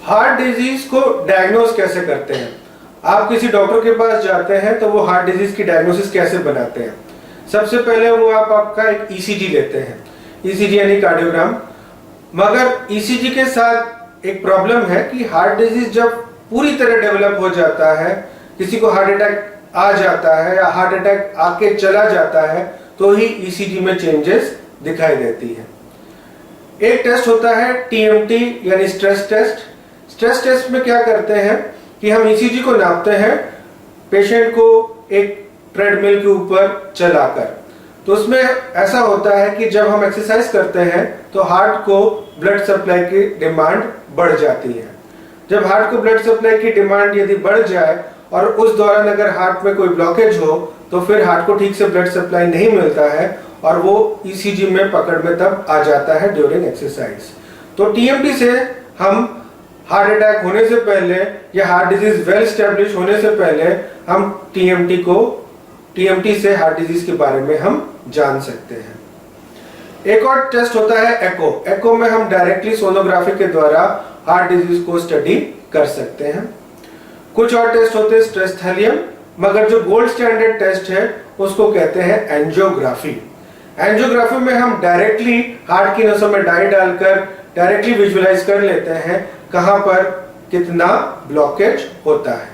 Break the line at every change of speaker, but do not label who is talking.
Heart disease को diagnose कैसे करते हैं? आप किसी डॉक्टर के पास जाते हैं तो वो हार्ट डिजीज की डायग्नोसिस कैसे बनाते हैं? सबसे पहले वो आपका एक ईसीजी लेते हैं, ईसीजी यानी कार्डियोग्राम। मगर ईसीजी के साथ एक प्रॉब्लम है कि हार्ट डिजीज जब पूरी तरह डेवलप हो जाता है, किसी को हार्ट अटैक आ जाता है या हार्ट अटैक आके चला जाता है, तो ही ईसीजी में चेंजेस दिखाई देती है। एक टेस्ट होता है टीएमटी यानी स्ट्रेस टेस्ट। स्ट्रेस टेस्ट में क्या करते हैं कि हम ईसीजी को नापते हैं पेशेंट को एक ट्रेडमिल के ऊपर चलाकर। तो उसमें ऐसा होता है कि जब हम एक्सरसाइज करते हैं तो हार्ट को ब्लड सप्लाई की डिमांड बढ़ जाती है। जब हार्ट को ब्लड सप्लाई की डिमांड यदि बढ़ जाए और उस दौरान अगर हार्ट में कोई ब्लॉकेज हो तो फिर हार्ट को ठीक से ब्लड सप्लाई नहीं मिलता है और वो ईसीजी में पकड़ में तब आ जाता है ड्यूरिंग एक्सरसाइज। तो टीएमटी से हम हार्ट अटैक होने से पहले या हार्ट डिजीज वेल स्टैब्लिश होने से पहले हम टीएमटी से हार्ट डिजीज के बारे में हम जान सकते हैं। एक और टेस्ट होता है एको। एको में हम डायरेक्टली सोनोग्राफी के द्वारा हार्ट डिजीज को स्टडी कर सकते हैं। कुछ और टेस्ट होते हैं स्ट्रेस थैलियम, मगर जो गोल्ड स्टैंडर्ड टेस्ट है उसको कहते हैं एंजियोग्राफी। एंजियोग्राफी में हम डायरेक्टली हार्ट की नसों में डाई डालकर डायरेक्टली विजुअलाइज कर लेते हैं कहां पर कितना ब्लॉकेज होता है।